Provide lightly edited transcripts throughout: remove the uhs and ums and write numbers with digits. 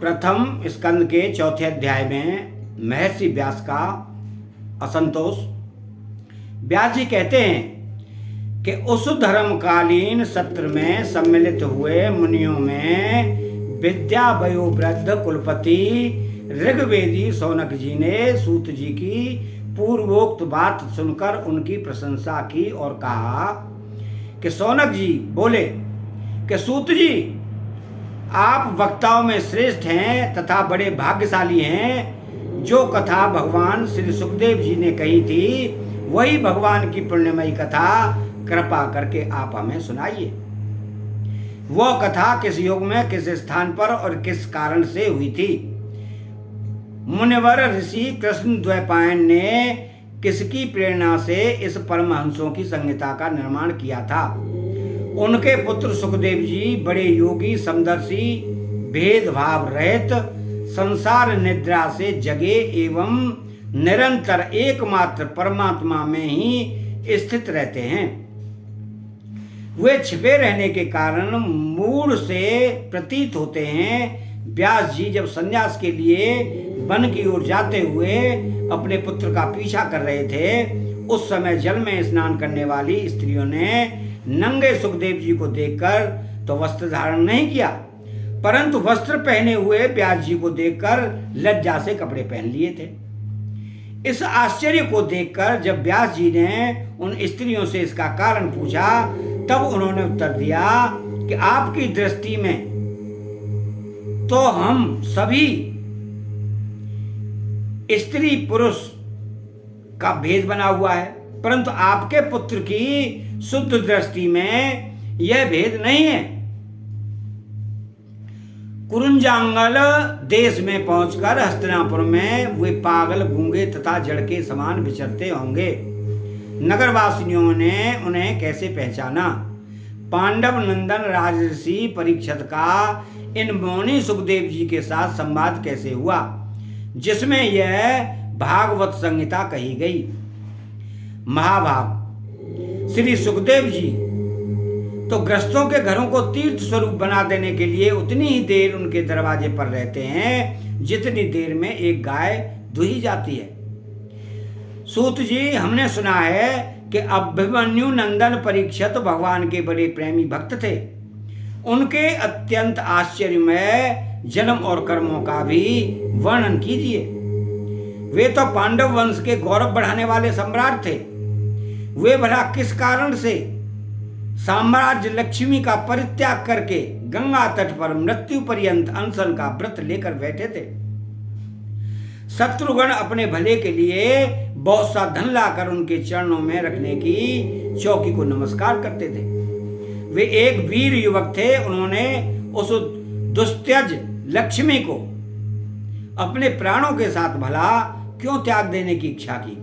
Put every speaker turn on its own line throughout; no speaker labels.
प्रथम स्कंद के चौथे अध्याय में महर्षि व्यास का असंतोष। व्यास जी कहते हैं कि उस धर्मकालीन सत्र में सम्मिलित हुए मुनियों में विद्या वयोवृद्ध कुलपति ऋग्वेदी शौनक जी ने सूत जी की पूर्वोक्त बात सुनकर उनकी प्रशंसा की और कहा कि शौनक जी बोले कि सूत जी, आप वक्ताओं में श्रेष्ठ हैं तथा बड़े भाग्यशाली हैं। जो कथा भगवान श्री सुखदेव जी ने कही थी वही भगवान की पुण्यमयी कथा कृपा करके आप हमें सुनाइए। वह कथा किस युग में, किस स्थान पर और किस कारण से हुई थी? मुनिवर ऋषि कृष्ण द्वैपायन ने किसकी प्रेरणा से इस परमहंसों की संहिता का निर्माण किया था? उनके पुत्र सुखदेव जी बड़े योगी, समदर्शी, भेदभाव रहित, संसार निद्रा से जगे एवं निरंतर एकमात्र परमात्मा में ही स्थित रहते हैं। वे छिपे रहने के कारण मूढ़ से प्रतीत होते हैं। व्यास जी जब संन्यास के लिए वन की ओर जाते हुए अपने पुत्र का पीछा कर रहे थे, उस समय जल में स्नान करने वाली स्त्रियों ने नंगे सुखदेव जी को देखकर तो वस्त्र धारण नहीं किया, परंतु वस्त्र पहने हुए व्यास जी को देखकर लज्जा से कपड़े पहन लिए थे। इस आश्चर्य को देखकर जब व्यास जी ने उन स्त्रियों से इसका कारण पूछा, तब उन्होंने उत्तर दिया कि आपकी दृष्टि में तो हम सभी स्त्री पुरुष का भेद बना हुआ है, परंतु आपके पुत्र की शुद्ध दृष्टि में यह भेद नहीं है। कुरुंजांगल देश में पहुंचकर हस्तिनापुर में वे पागल, गूंगे तथा जड़ के समान विचरते होंगे। नगरवासियों ने उन्हें कैसे पहचाना? पांडव नंदन राजर्षि परीक्षित का इन मौनी सुखदेव जी के साथ संवाद कैसे हुआ, जिसमें यह भागवत संहिता कही गई? महाभाग श्री सुखदेव जी तो गृहस्थों के घरों को तीर्थ स्वरूप बना देने के लिए उतनी ही देर उनके दरवाजे पर रहते हैं जितनी देर में एक गाय दुही जाती है। सूत जी, हमने सुना है कि अभिमन्यु नंदन परीक्षित भगवान के बड़े प्रेमी भक्त थे। उनके अत्यंत आश्चर्यमय जन्म और कर्मों का भी वर्णन कीजिए। वे तो पांडव वंश के गौरव बढ़ाने वाले सम्राट थे। वे भला किस कारण से साम्राज्य लक्ष्मी का परित्याग करके गंगा तट पर मृत्यु पर्यंत अनशन का व्रत लेकर बैठे थे? शत्रुगण अपने भले के लिए बहुत सा धन लाकर उनके चरणों में रखने की चौकी को नमस्कार करते थे। वे एक वीर युवक थे। उन्होंने उस दुस्त्यज लक्ष्मी को अपने प्राणों के साथ भला क्यों त्याग देने की इच्छा की?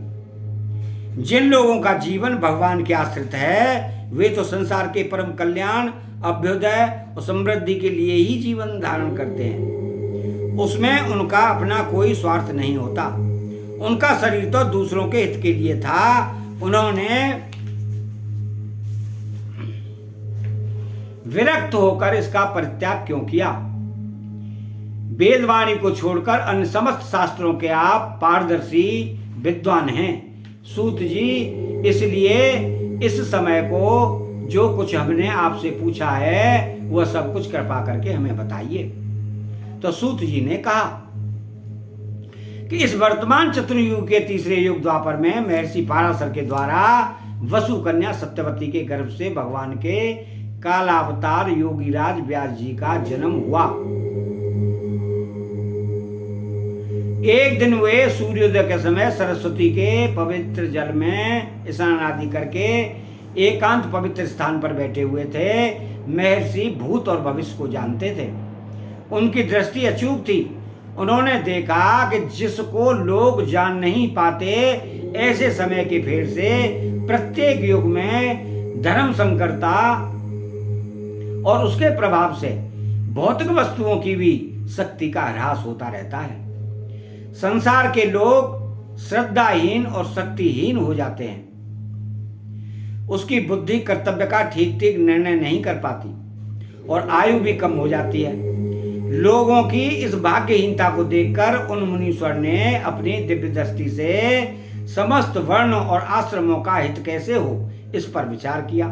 जिन लोगों का जीवन भगवान के आश्रित है वे तो संसार के परम कल्याण, अभ्युदय और समृद्धि के लिए ही जीवन धारण करते हैं। उसमें उनका अपना कोई स्वार्थ नहीं होता। उनका शरीर तो दूसरों के हित के लिए था। उन्होंने विरक्त होकर इसका परित्याग क्यों किया? वेदवाणी को छोड़कर अन्य समस्त शास्त्रों के आप पारदर्शी विद्वान हैं। सूत जी, इसलिए इस समय को जो कुछ हमने आपसे पूछा है वह सब कुछ कृपा करके हमें बताइए। तो सूत जी ने कहा कि इस वर्तमान चतुर्युग के तीसरे युग द्वापर में महर्षि पाराशर के द्वारा वसु कन्या सत्यवती के गर्भ से भगवान के कालावतार योगीराज व्यास जी का जन्म हुआ। एक दिन वे सूर्योदय के समय सरस्वती के पवित्र जल में स्नान आदि करके एकांत पवित्र स्थान पर बैठे हुए थे। महर्षि भूत और भविष्य को जानते थे। उनकी दृष्टि अचूक थी। उन्होंने देखा कि जिसको लोग जान नहीं पाते, ऐसे समय के फेर से प्रत्येक युग में धर्म संकरता और उसके प्रभाव से भौतिक वस्तुओं की भी शक्ति का ह्रास होता रहता है। संसार के लोग श्रद्धाहीन और शक्तिहीन हो जाते हैं। उसकी बुद्धि कर्तव्य का ठीक ठीक निर्णय नहीं कर पाती और आयु भी कम हो जाती है। लोगों की इस भाग्यहीनता को देखकर उन मुनीश्वर ने अपनी दिव्य दृष्टि से समस्त वर्ण और आश्रमों का हित कैसे हो इस पर विचार किया।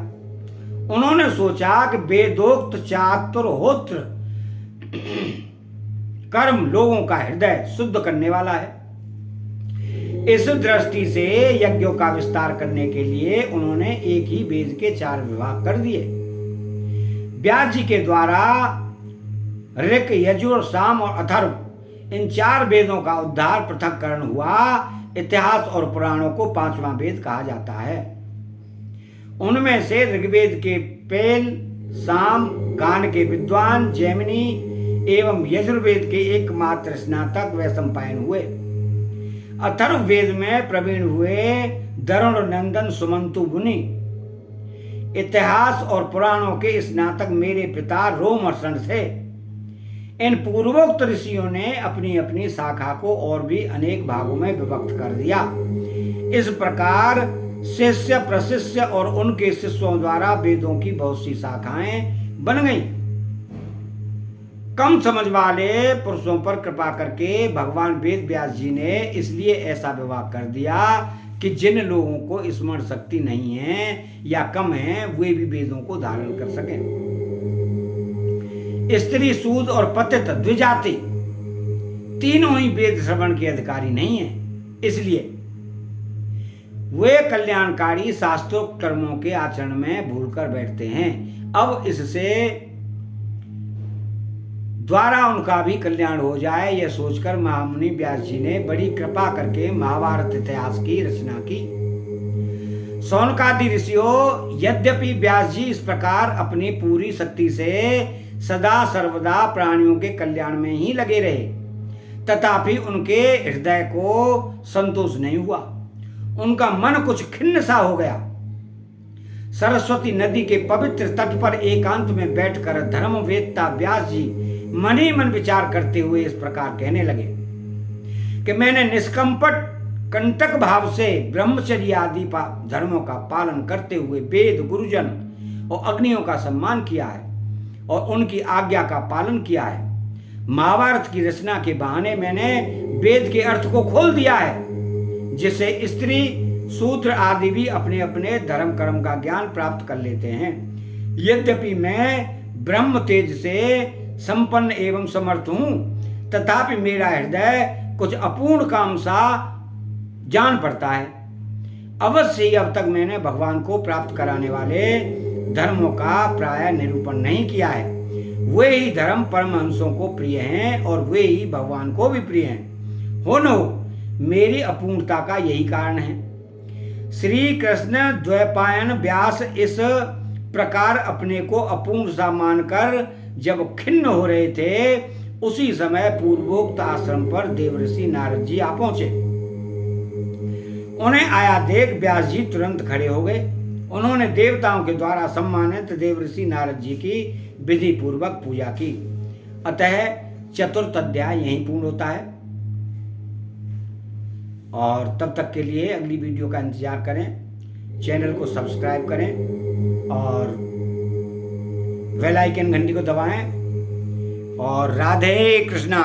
उन्होंने सोचा कि वेदोक्त चातुर्होत्र कर्म लोगों का हृदय शुद्ध करने वाला है। इस दृष्टि से यज्ञों का विस्तार करने के लिए उन्होंने एक ही वेद के 4 विभाग कर दिए। व्यास जी के द्वारा ऋक, यजुर, साम और अथर्व इन 4 वेदों का उद्धार पृथक्करण हुआ। इतिहास और पुराणों को 5वां वेद कहा जाता है। उनमें से ऋग्वेद के पेल, साम, गान के विद्वान, जैमिनी एवं यजुर्वेद के एकमात्र स्नातक वैशंपायन हुए। अथर्ववेद में प्रवीण हुए दरुण नंदन सुमंतु मुनि। इतिहास और पुराणों के स्नातक मेरे पिता रोमहर्षण थे। इन पूर्वोक्त ऋषियों ने अपनी अपनी शाखा को और भी अनेक भागों में विभक्त कर दिया। इस प्रकार शिष्य, प्रशिष्य और उनके शिष्यों द्वारा वेदों की बहुत सी शाखाएं बन गईं। कम समझ वाले पुरुषों पर कृपा करके भगवान वेद व्यास जी ने इसलिए ऐसा विभाग कर दिया कि जिन लोगों को स्मरण शक्ति नहीं है या कम है वे भी वेदों को धारण कर सकें। स्त्री, सूद और पतित द्विजाति तीनों ही वेद श्रवण के अधिकारी नहीं है, इसलिए वे कल्याणकारी शास्त्रोक्त कर्मों के आचरण में भूलकर बैठते हैं। अब इससे द्वारा उनका भी कल्याण हो जाए यह सोचकर महामुनि व्यास जी ने बड़ी कृपा करके महाभारत इतिहास की रचना की। शौनकादि ऋषियों, यद्यपि व्यास जी इस प्रकार अपनी पूरी शक्ति से सदा सर्वदा प्राणियों के कल्याण में ही लगे रहे, तथापि उनके हृदय को संतोष नहीं हुआ। उनका मन कुछ खिन्न सा हो गया। सरस्वती नदी के पवित्र तट पर एकांत में बैठकर धर्मवेत्ता व्यास जी मन ही मन विचार करते हुए इस प्रकार कहने लगे कि मैंने निष्कंपट कंटक भाव से ब्रह्मचर्य आदि धर्मों का पालन करते हुए वेद, गुरुजन और अग्नियों का सम्मान किया है और उनकी आज्ञा का पालन किया है। महाभारत की रचना के बहाने मैंने वेद के अर्थ को खोल दिया है, जिससे स्त्री, शूद्र आदि भी अपने अपने धर्म कर्म का ज्ञान प्राप्त कर लेते हैं। यद्यपि मैं ब्रह्म तेज से संपन्न एवं समर्थ हूं, तथापि मेरा हृदय कुछ अपूर्ण काम सा जान पड़ता है। अवश्य ही अब तक मैंने भगवान को प्राप्त कराने वाले धर्मों का प्राय निरूपण नहीं किया है। वे ही धर्म परमहंसों को प्रिय हैं और वे ही भगवान को भी प्रिय हैं। हो न हो, मेरी अपूर्णता का यही कारण है। श्री कृष्ण द्वैपायन व्यास इस प्रकार अपने को अपूर्ण सा मानकर जब खिन्न हो रहे थे, उसी समय पूर्वोक्त आश्रम पर देवर्षि नारद जी आ पहुंचे। उन्हें आया देख व्यास जी तुरंत खड़े हो गए। उन्होंने देवताओं के द्वारा सम्मानित देवर्षि नारद जी की विधि पूर्वक पूजा की। अतः चतुर्थ अध्याय यहीं पूर्ण होता है और तब तक के लिए अगली वीडियो का इंतजार करें। चैनल को सब्सक्राइब करें और बेल आइकन घंटी को दबाएं और राधे कृष्णा।